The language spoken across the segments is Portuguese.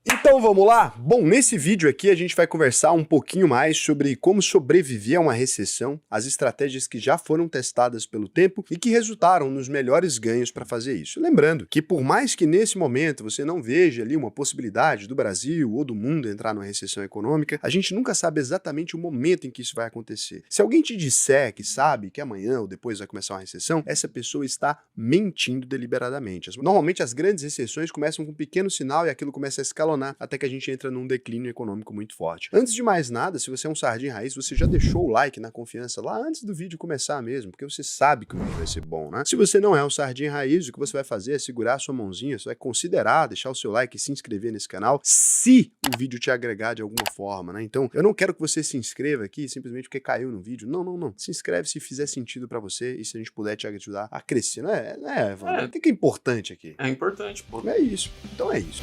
Então vamos lá? Bom, nesse vídeo aqui a gente vai conversar um pouquinho mais sobre como sobreviver a uma recessão, as estratégias que já foram testadas pelo tempo e que resultaram nos melhores ganhos para fazer isso. Lembrando que por mais que nesse momento você não veja ali uma possibilidade do Brasil ou do mundo entrar numa recessão econômica, a gente nunca sabe exatamente o momento em que isso vai acontecer. Se alguém te disser que sabe que amanhã ou depois vai começar uma recessão, essa pessoa está mentindo deliberadamente. Normalmente as grandes recessões começam com um pequeno sinal e aquilo começa a escalonar até que a gente entra num declínio econômico muito forte. Antes de mais nada, se você é um sardinha raiz, você já deixou o like na confiança lá antes do vídeo começar mesmo, porque você sabe que o vídeo vai ser bom, né? Se você não é um sardinha raiz, o que você vai fazer é segurar a sua mãozinha, você vai considerar deixar o seu like e se inscrever nesse canal, se o vídeo te agregar de alguma forma, né? Então, eu não quero que você se inscreva aqui simplesmente porque caiu no vídeo. Não, não, não. Se inscreve se fizer sentido pra você e se a gente puder te ajudar a crescer. Não é, Evandro? O que é importante aqui? É importante, pô. É isso. Então é isso.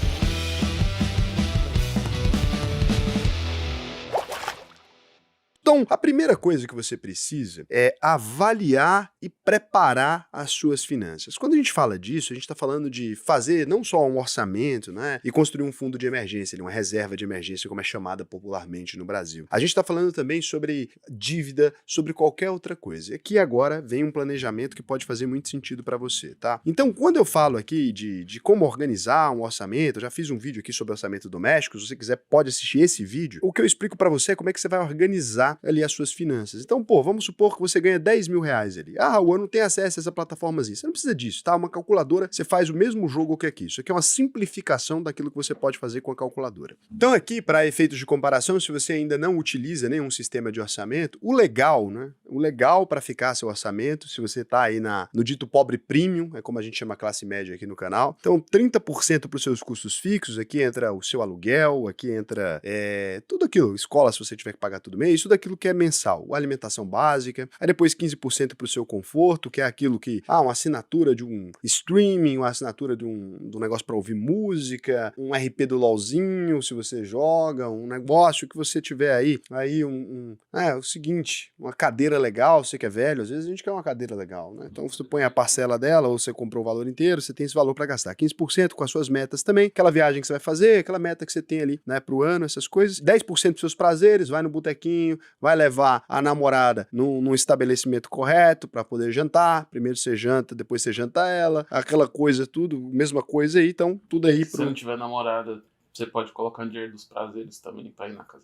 Então, a primeira coisa que você precisa é avaliar e preparar as suas finanças. Quando a gente fala disso, a gente está falando de fazer não só um orçamento, né, e construir um fundo de emergência, uma reserva de emergência, como é chamada popularmente no Brasil. A gente está falando também sobre dívida, sobre qualquer outra coisa. E aqui agora vem um planejamento que pode fazer muito sentido para você, tá? Então, quando eu falo aqui de como organizar um orçamento, eu já fiz um vídeo aqui sobre orçamento doméstico, se você quiser pode assistir esse vídeo. O que eu explico para você é como é que você vai organizar ali as suas finanças. Então, pô, vamos supor que você ganha 10 mil reais ali. Ah, o ano tem acesso a essa plataformazinha. Você não precisa disso, tá? Uma calculadora, você faz o mesmo jogo que aqui. Isso aqui é uma simplificação daquilo que você pode fazer com a calculadora. Então aqui, para efeitos de comparação, se você ainda não utiliza nenhum sistema de orçamento, o legal, né? O legal para ficar seu orçamento, se você tá aí no dito pobre premium, é como a gente chama a classe média aqui no canal. Então, 30% para os seus custos fixos, aqui entra o seu aluguel, aqui entra tudo aquilo, escola se você tiver que pagar todo mês, tudo aquilo que é mensal, alimentação básica, aí depois 15% para o seu conforto, que é aquilo que, uma assinatura de um streaming, uma assinatura de um negócio para ouvir música, um RP do LOLzinho, se você joga, um negócio que você tiver aí o seguinte, uma cadeira legal, você que é velho, às vezes a gente quer uma cadeira legal, né? Então você põe a parcela dela, ou você comprou o valor inteiro, você tem esse valor para gastar, 15% com as suas metas também, aquela viagem que você vai fazer, aquela meta que você tem ali, né, pro ano, essas coisas, 10% dos seus prazeres, vai no botequinho, vai levar a namorada num estabelecimento correto para poder jantar, primeiro você janta, depois você janta ela, aquela coisa tudo, mesma coisa aí, então tudo aí Se não tiver namorada, você pode colocar dinheiro dos prazeres também pra ir na casa.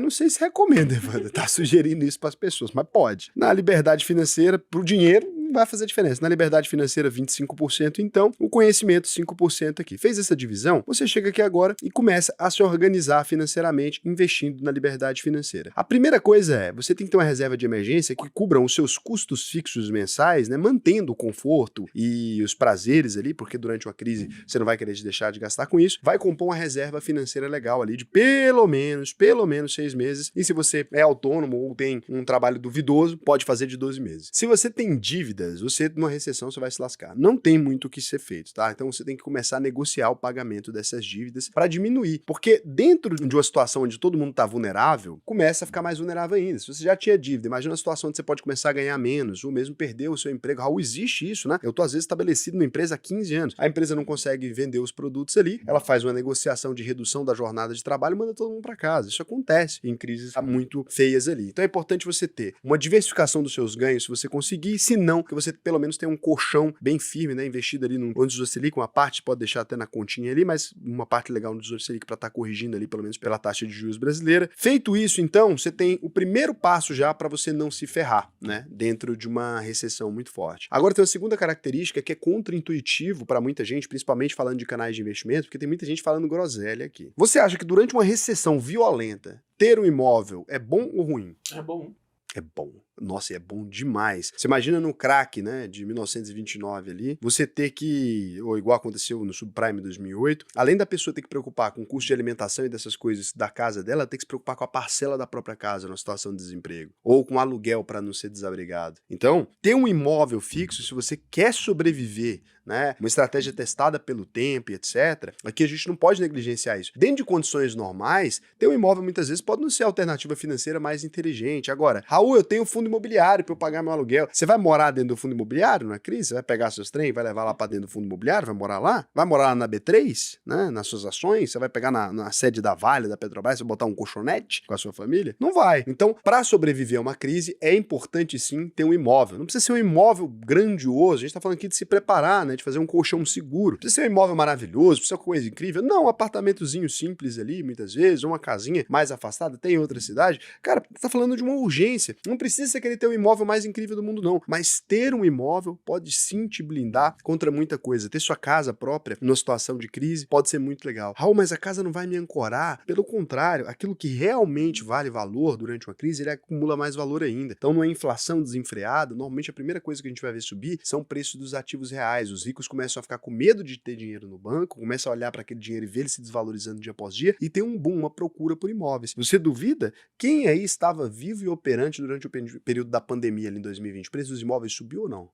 Não sei se recomenda, Evandro, tá sugerindo isso para as pessoas, mas pode. Na liberdade financeira, pro dinheiro, não vai fazer diferença. Na liberdade financeira, 25%, então, o conhecimento, 5% aqui. Fez essa divisão, você chega aqui agora e começa a se organizar financeiramente, investindo na liberdade financeira. A primeira coisa é, você tem que ter uma reserva de emergência que cubram os seus custos fixos mensais, né, mantendo o conforto e os prazeres ali, porque durante uma crise você não vai querer deixar de gastar com isso, vai compor uma reserva financeira legal ali de pelo menos 6 meses, e se você é autônomo ou tem um trabalho duvidoso, pode fazer de 12 meses. Se você tem dívidas, você numa recessão você vai se lascar. Não tem muito o que ser feito, tá? Então você tem que começar a negociar o pagamento dessas dívidas para diminuir, porque dentro de uma situação onde todo mundo tá vulnerável, começa a ficar mais vulnerável ainda. Se você já tinha dívida, imagina a situação onde você pode começar a ganhar menos, ou mesmo perder o seu emprego. Raul, existe isso, né? Eu tô às vezes estabelecido numa empresa há 15 anos, a empresa não consegue vender os produtos ali, ela faz uma negociação de redução da jornada de trabalho e manda todo mundo para casa. Isso acontece em crises muito feias ali. Então é importante você ter uma diversificação dos seus ganhos, se você conseguir, se não, que você pelo menos tenha um colchão bem firme, né, investido ali no Tesouro Selic, uma parte pode deixar até na continha ali, mas uma parte legal no Tesouro Selic para estar corrigindo ali, pelo menos pela taxa de juros brasileira. Feito isso, então, você tem o primeiro passo já para você não se ferrar, né, dentro de uma recessão muito forte. Agora tem uma segunda característica que é contra-intuitivo para muita gente, principalmente falando de canais de investimento, porque tem muita gente falando groselha aqui. Você acha que durante uma recessão violenta, ter um imóvel é bom ou ruim? É bom. É bom. Nossa, é bom demais. Você imagina no crack, né, de 1929 ali, você ter que, ou igual aconteceu no subprime de 2008, além da pessoa ter que preocupar com o custo de alimentação e dessas coisas da casa dela, ter que se preocupar com a parcela da própria casa na situação de desemprego, ou com aluguel para não ser desabrigado. Então, ter um imóvel fixo, se você quer sobreviver, né, uma estratégia testada pelo tempo e etc., aqui a gente não pode negligenciar isso. Dentro de condições normais, ter um imóvel muitas vezes pode não ser a alternativa financeira mais inteligente. Agora, Raul, eu tenho fundo imobiliário para eu pagar meu aluguel. Você vai morar dentro do fundo imobiliário na crise? Você vai pegar seus trem, vai levar lá para dentro do fundo imobiliário, vai morar lá? Vai morar lá na B3, né? Nas suas ações? Você vai pegar na sede da Vale, da Petrobras, você botar um colchonete com a sua família? Não vai. Então, para sobreviver a uma crise, é importante sim ter um imóvel. Não precisa ser um imóvel grandioso, a gente está falando aqui de se preparar, né? De fazer um colchão seguro. Não precisa ser um imóvel maravilhoso, precisa ser uma coisa incrível. Não, um apartamentozinho simples ali, muitas vezes, uma casinha mais afastada, tem em outra cidade. Cara, tá falando de uma urgência. Não precisa ser querer ter o imóvel mais incrível do mundo, não. Mas ter um imóvel pode sim te blindar contra muita coisa. Ter sua casa própria numa situação de crise pode ser muito legal. Raul, mas a casa não vai me ancorar. Pelo contrário, aquilo que realmente vale valor durante uma crise, ele acumula mais valor ainda. Então, numa inflação desenfreada, normalmente a primeira coisa que a gente vai ver subir são o preço dos ativos reais. Os ricos começam a ficar com medo de ter dinheiro no banco, começam a olhar para aquele dinheiro e ver ele se desvalorizando dia após dia, e tem um boom, uma procura por imóveis. Você duvida? Quem aí estava vivo e operante durante o período da pandemia ali em 2020? O preço dos imóveis subiu ou não?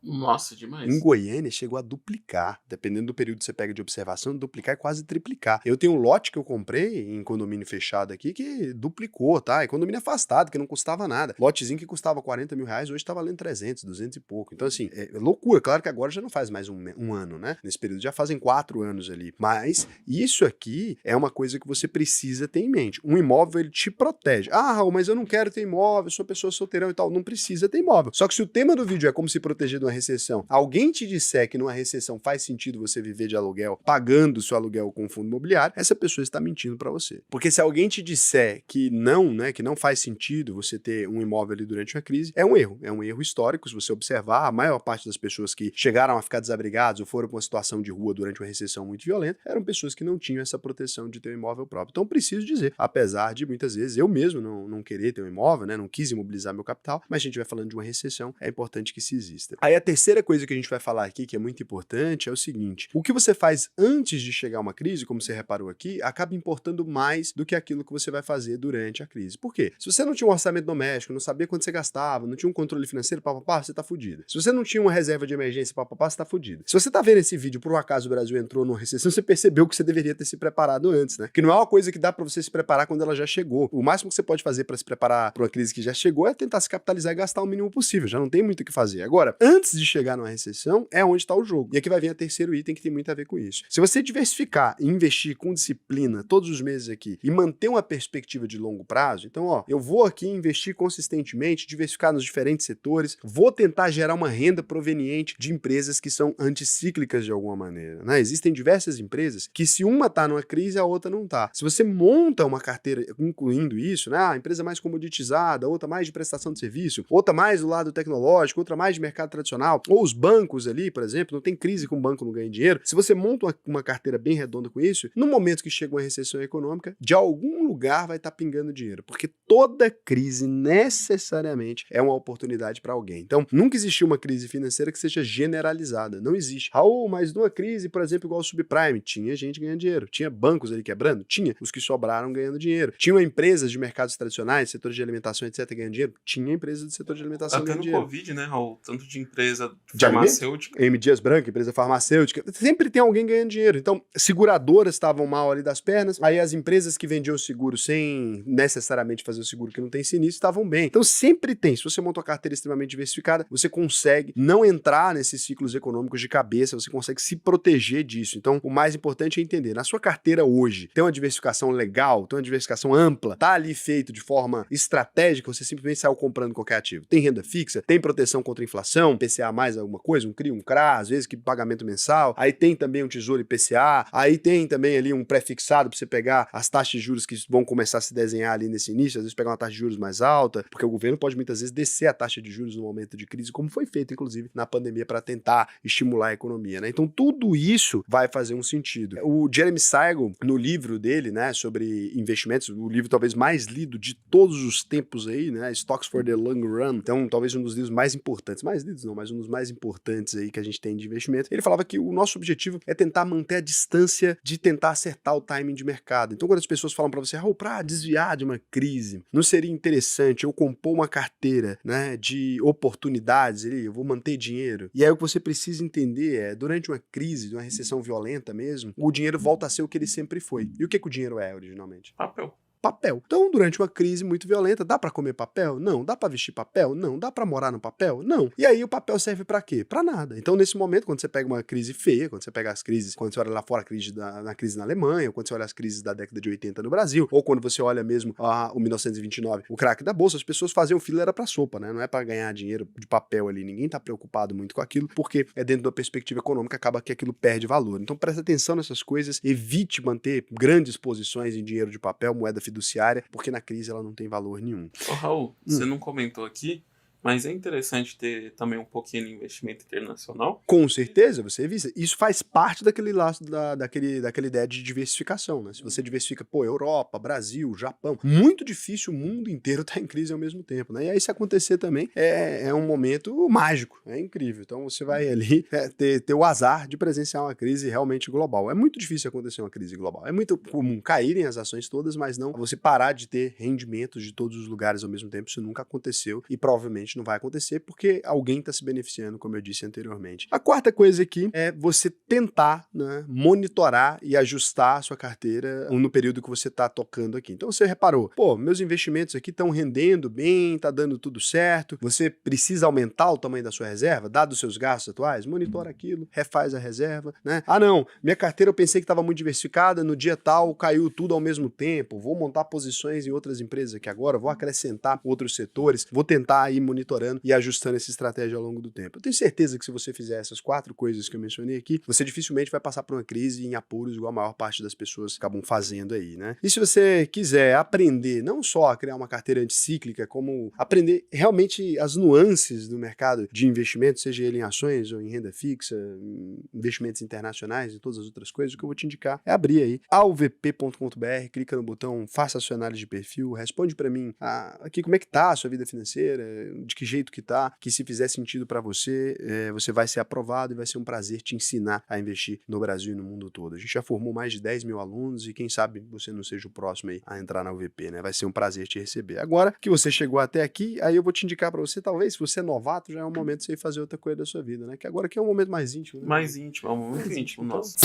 Nossa, Em demais. Goiânia chegou a duplicar, dependendo do período que você pega de observação, duplicar é quase triplicar. Eu tenho um lote que eu comprei em condomínio fechado aqui que duplicou, tá? É condomínio afastado, que não custava nada. Lotezinho que custava 40 mil reais, hoje tá valendo 300, 200 e pouco. Então assim, é loucura. Claro que agora já não faz mais um ano, né? Nesse período já fazem 4 anos ali. Mas isso aqui é uma coisa que você precisa ter em mente. Um imóvel, ele te protege. Ah, Raul, mas eu não quero ter imóvel, sou pessoa solteirão e tal. Não precisa ter imóvel. Só que se o tema do vídeo é como se proteger de uma recessão, alguém te disser que numa recessão faz sentido você viver de aluguel, pagando seu aluguel com um fundo imobiliário, essa pessoa está mentindo para você. Porque se alguém te disser que não, né, que não faz sentido você ter um imóvel ali durante uma crise, é um erro histórico. Se você observar, a maior parte das pessoas que chegaram a ficar desabrigados ou foram para uma situação de rua durante uma recessão muito violenta, eram pessoas que não tinham essa proteção de ter um imóvel próprio. Então preciso dizer, apesar de muitas vezes eu mesmo não querer ter um imóvel, né, não quis imobilizar meu capital, mas a gente vai falando de uma recessão, é importante que se exista. Aí a terceira coisa que a gente vai falar aqui, que é muito importante, é o seguinte: o que você faz antes de chegar a uma crise, como você reparou aqui, acaba importando mais do que aquilo que você vai fazer durante a crise. Por quê? Se você não tinha um orçamento doméstico, não sabia quanto você gastava, não tinha um controle financeiro, papapá, você tá fudido. Se você não tinha uma reserva de emergência, papapá, você tá fudido. Se você tá vendo esse vídeo, por um acaso o Brasil entrou numa recessão, você percebeu que você deveria ter se preparado antes, né? Que não é uma coisa que dá pra você se preparar quando ela já chegou. O máximo que você pode fazer pra se preparar pra uma crise que já chegou é tentar se capitalizar e gastar o mínimo possível. Já não tem muito o que fazer. Agora, antes de chegar numa recessão, é onde está o jogo. E aqui vai vir o terceiro item que tem muito a ver com isso. Se você diversificar e investir com disciplina todos os meses aqui e manter uma perspectiva de longo prazo, então, ó, eu vou aqui investir consistentemente, diversificar nos diferentes setores, vou tentar gerar uma renda proveniente de empresas que são anticíclicas de alguma maneira, né? Existem diversas empresas que se uma tá numa crise, a outra não tá. Se você monta uma carteira incluindo isso, né? A empresa mais comoditizada, outra mais de prestação de serviço, outra mais do lado tecnológico, outra mais de mercado tradicional, ou os bancos ali, por exemplo, não tem crise com o banco não ganha dinheiro. Se você monta uma carteira bem redonda com isso, no momento que chega uma recessão econômica, de algum lugar vai estar pingando dinheiro, porque toda crise necessariamente é uma oportunidade para alguém. Então, nunca existiu uma crise financeira que seja generalizada, não existe. Raul, mas numa crise, por exemplo, igual o subprime, tinha gente ganhando dinheiro, tinha bancos ali quebrando, tinha os que sobraram ganhando dinheiro, tinha empresas de mercados tradicionais, setores de alimentação, etc, ganhando dinheiro, tinha empresas do setor de alimentação Até ganhando no dinheiro. Covid, né, Raul? Tanto de empresa De alimento? farmacêutica. M. Dias Branco, empresa farmacêutica, sempre tem alguém ganhando dinheiro. Então, seguradoras estavam mal ali das pernas, aí as empresas que vendiam seguro sem necessariamente fazer o seguro que não tem sinistro estavam bem. Então, sempre tem. Se você monta uma carteira extremamente diversificada, você consegue não entrar nesses ciclos econômicos de cabeça, você consegue se proteger disso. Então, o mais importante é entender, na sua carteira hoje, tem uma diversificação legal, tem uma diversificação ampla, tá ali feito de forma estratégica, você simplesmente saiu comprando qualquer ativo. Tem renda fixa, tem proteção contra a inflação, PCA mais alguma coisa, um CRI, um CRA, às vezes que pagamento mensal, aí tem também um tesouro IPCA, aí tem também ali um pré-fixado para você pegar as taxas de juros que vão começar a se desenhar ali nesse início, às vezes pegar uma taxa de juros mais alta, porque o governo pode muitas vezes descer a taxa de juros no momento de crise, como foi feito inclusive na pandemia para tentar estimular a economia, né? Então tudo isso vai fazer um sentido. O Jeremy Siegel, no livro dele, né, sobre investimentos, o livro talvez mais lido de todos os tempos aí, né, Stocks for the Long Run, então talvez um dos livros mais importantes, mais lidos não, mas um dos mais importantes aí que a gente tem de investimento. Ele falava que o nosso objetivo é tentar manter a distância de tentar acertar o timing de mercado. Então quando as pessoas falam para você, Raul, para desviar de uma crise, não seria interessante eu compor uma carteira, né, de oportunidades, eu vou manter dinheiro? E aí o que você precisa entender é, durante uma crise, uma recessão violenta mesmo, o dinheiro volta a ser o que ele sempre foi. E o que o dinheiro é originalmente? Papel. papel. Então, durante uma crise muito violenta, dá para comer papel? Não. Dá para vestir papel? Não. Dá para morar no papel? Não. E aí o papel serve para quê? Para nada. Então, nesse momento, quando você pega uma crise feia, quando você pega as crises, quando você olha lá fora a crise na crise na Alemanha, ou quando você olha as crises da década de 80 no Brasil, ou quando você olha mesmo o 1929, o crack da bolsa, as pessoas faziam fila era para sopa, né? Não é para ganhar dinheiro de papel ali. Ninguém tá preocupado muito com aquilo, porque é dentro da perspectiva econômica, acaba que aquilo perde valor. Então, presta atenção nessas coisas, evite manter grandes posições em dinheiro de papel, moeda fiduciária, porque na crise ela não tem valor nenhum. Ô, Raul, você não comentou aqui, mas é interessante ter também um pouquinho de investimento internacional. Com certeza, você vê. Isso faz parte daquele laço, daquela ideia de diversificação, né? Se você diversifica, Europa, Brasil, Japão, muito difícil o mundo inteiro estar em crise ao mesmo tempo, né? E aí se acontecer também, é um momento mágico, é incrível. Então você vai ali ter o azar de presenciar uma crise realmente global. É muito difícil acontecer uma crise global. É muito comum caírem as ações todas, mas não você parar de ter rendimentos de todos os lugares ao mesmo tempo. Isso nunca aconteceu e provavelmente não vai acontecer porque alguém está se beneficiando, como eu disse anteriormente. A quarta coisa aqui é você tentar, né, monitorar e ajustar a sua carteira no período que você está tocando aqui. Então você reparou, meus investimentos aqui estão rendendo bem, está dando tudo certo, você precisa aumentar o tamanho da sua reserva, dado os seus gastos atuais, monitora aquilo, refaz a reserva, né? Ah não, minha carteira eu pensei que estava muito diversificada, no dia tal caiu tudo ao mesmo tempo, vou montar posições em outras empresas aqui agora, vou acrescentar outros setores, vou tentar ir monitorando e ajustando essa estratégia ao longo do tempo. Eu tenho certeza que se você fizer essas 4 coisas que eu mencionei aqui, você dificilmente vai passar por uma crise em apuros igual a maior parte das pessoas acabam fazendo aí, né? E se você quiser aprender não só a criar uma carteira anticíclica, como aprender realmente as nuances do mercado de investimento, seja ele em ações ou em renda fixa, em investimentos internacionais e todas as outras coisas, o que eu vou te indicar é abrir aí alvp.com.br, clica no botão faça a sua análise de perfil, responde para mim aqui como é que tá a sua vida financeira, de que jeito que tá, que se fizer sentido para você, você vai ser aprovado e vai ser um prazer te ensinar a investir no Brasil e no mundo todo. A gente já formou mais de 10 mil alunos e quem sabe você não seja o próximo aí a entrar na UVP, né? Vai ser um prazer te receber. Agora que você chegou até aqui, aí eu vou te indicar para você, talvez, se você é novato, já é um momento de você ir fazer outra coisa da sua vida, né? Que agora que é um momento mais íntimo, né? Mais íntimo, é um momento íntimo, Então, nossa.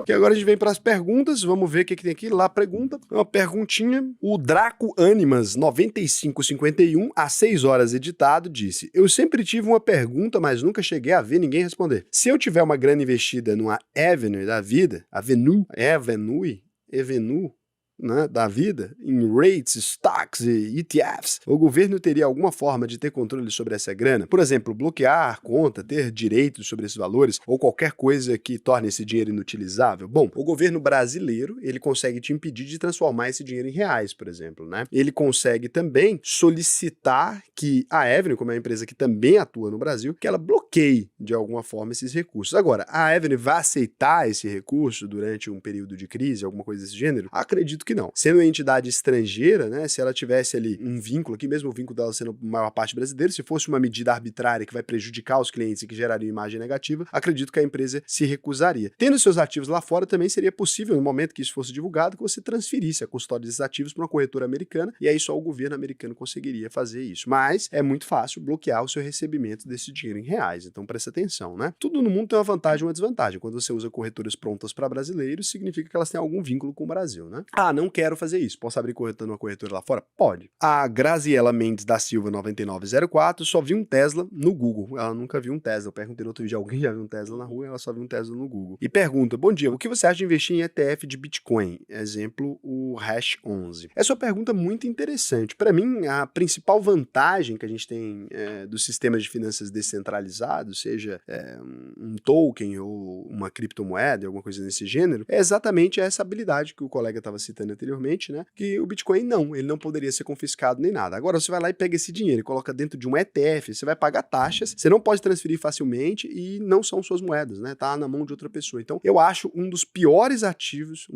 que agora a gente vem para as perguntas, vamos ver o que tem aqui. Lá pergunta, uma perguntinha. O Draco Animas 9551, às 6 horas editado, disse: eu sempre tive uma pergunta, mas nunca cheguei a ver ninguém responder. Se eu tiver uma grana investida numa Avenue da vida, Avenue, né, da vida, em rates, stocks e ETFs, o governo teria alguma forma de ter controle sobre essa grana? Por exemplo, bloquear a conta, ter direitos sobre esses valores ou qualquer coisa que torne esse dinheiro inutilizável? Bom, o governo brasileiro, ele consegue te impedir de transformar esse dinheiro em reais, por exemplo, né? Ele consegue também solicitar que a Avenue, como é uma empresa que também atua no Brasil, que ela bloqueie de alguma forma esses recursos. Agora, a Avenue vai aceitar esse recurso durante um período de crise, alguma coisa desse gênero? Acredito que não. Sendo uma entidade estrangeira, né, se ela tivesse ali um vínculo aqui, mesmo o vínculo dela sendo a maior parte brasileira, se fosse uma medida arbitrária que vai prejudicar os clientes e que geraria imagem negativa, acredito que a empresa se recusaria. Tendo seus ativos lá fora, também seria possível, no momento que isso fosse divulgado, que você transferisse a custódia desses ativos para uma corretora americana, e aí só o governo americano conseguiria fazer isso. Mas é muito fácil bloquear o seu recebimento desse dinheiro em reais, então presta atenção, né? Tudo no mundo tem uma vantagem e uma desvantagem. Quando você usa corretoras prontas para brasileiros, significa que elas têm algum vínculo com o Brasil, né? Não quero fazer isso. Posso abrir numa corretora lá fora? Pode. A Graziela Mendes da Silva 9904 só viu um Tesla no Google. Ela nunca viu um Tesla. Eu perguntei no outro vídeo, alguém já viu um Tesla na rua? Ela só viu um Tesla no Google. E pergunta: bom dia, o que você acha de investir em ETF de Bitcoin? Exemplo, o Hash 11. Essa é uma pergunta muito interessante. Para mim, a principal vantagem que a gente tem dos sistemas de finanças descentralizados, seja um token ou uma criptomoeda, alguma coisa desse gênero, é exatamente essa habilidade que o colega estava citando anteriormente, né? Que o Bitcoin ele não poderia ser confiscado nem nada. Agora você vai lá e pega esse dinheiro e coloca dentro de um ETF, você vai pagar taxas, você não pode transferir facilmente e não são suas moedas, né? Tá na mão de outra pessoa. Então, eu acho um dos piores ativos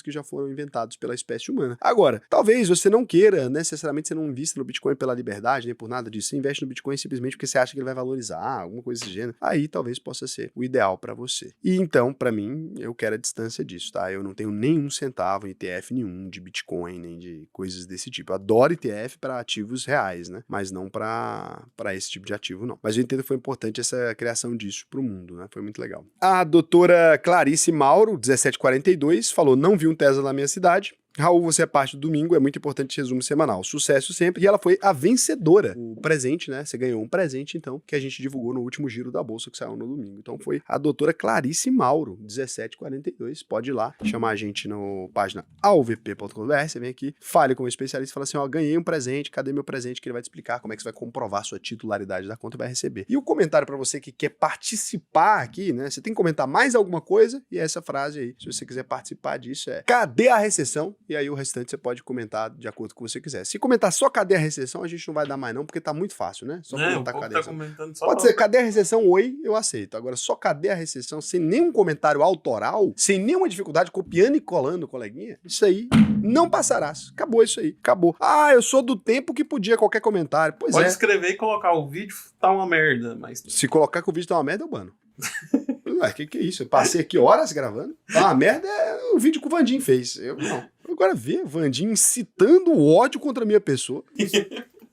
que já foram inventados pela espécie humana. Agora, talvez você não queira, necessariamente você não invista no Bitcoin pela liberdade, nem por nada disso, você investe no Bitcoin simplesmente porque você acha que ele vai valorizar, alguma coisa desse gênero. Aí talvez possa ser o ideal para você. E então, para mim, eu quero a distância disso, tá? Eu não tenho nenhum centavo comprava ETF nenhum de Bitcoin, nem de coisas desse tipo. Eu adoro ETF para ativos reais, né? Mas não para esse tipo de ativo, não. Mas eu entendo que foi importante essa criação disso pro mundo, né? Foi muito legal. A doutora Clarice Mauro, 1742, falou: não vi um Tesla na minha cidade. Raul, você é parte do domingo, é muito importante resumo semanal. Sucesso sempre. E ela foi a vencedora. O presente, né? Você ganhou um presente, então, que a gente divulgou no último giro da bolsa que saiu no domingo. Então foi a doutora Clarice Mauro, 1742. Pode ir lá, chamar a gente na página alvp.com.br. Você vem aqui, fale com o especialista e fala assim: ó, ganhei um presente, cadê meu presente? Que ele vai te explicar como é que você vai comprovar sua titularidade da conta e vai receber. E o comentário para você que quer participar aqui, né? Você tem que comentar mais alguma coisa e essa frase aí, se você quiser participar disso, é: cadê a recessão? E aí o restante você pode comentar de acordo com o que você quiser. Se comentar só cadê a recessão, a gente não vai dar mais não, porque tá muito fácil, né? Só comentar cadê a recessão. Pode ser cadê a recessão, oi, eu aceito. Agora só cadê a recessão, sem nenhum comentário autoral, sem nenhuma dificuldade, copiando e colando, coleguinha, isso aí não passará. Acabou isso aí, acabou. Ah, eu sou do tempo que podia qualquer comentário. Pois pode é. escrever e colocar o vídeo, tá uma merda, mas... Se colocar que o vídeo tá uma merda, eu bano. Ué, que é isso? Eu passei aqui horas gravando. Tá uma merda é o vídeo que o Vandinho fez. Eu não. Agora vê o Vandinho incitando o ódio contra a minha pessoa.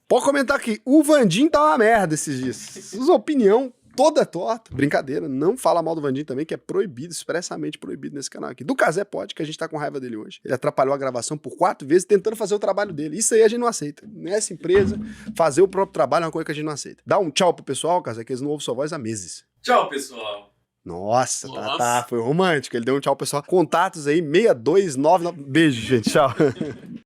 Pode comentar aqui. O Vandinho tá uma merda esses dias. Sua opinião toda torta. Brincadeira. Não fala mal do Vandinho também, que é proibido, expressamente proibido nesse canal aqui. Do Cazé pode, que a gente tá com raiva dele hoje. Ele atrapalhou a gravação por 4 vezes tentando fazer o trabalho dele. Isso aí a gente não aceita. Nessa empresa, fazer o próprio trabalho é uma coisa que a gente não aceita. Dá um tchau pro pessoal, Cazé, que eles não ouvem sua voz há meses. Tchau, pessoal. Nossa, tá, foi romântico. Ele deu um tchau, pessoal. Contatos aí, 6299. Beijo, gente, tchau.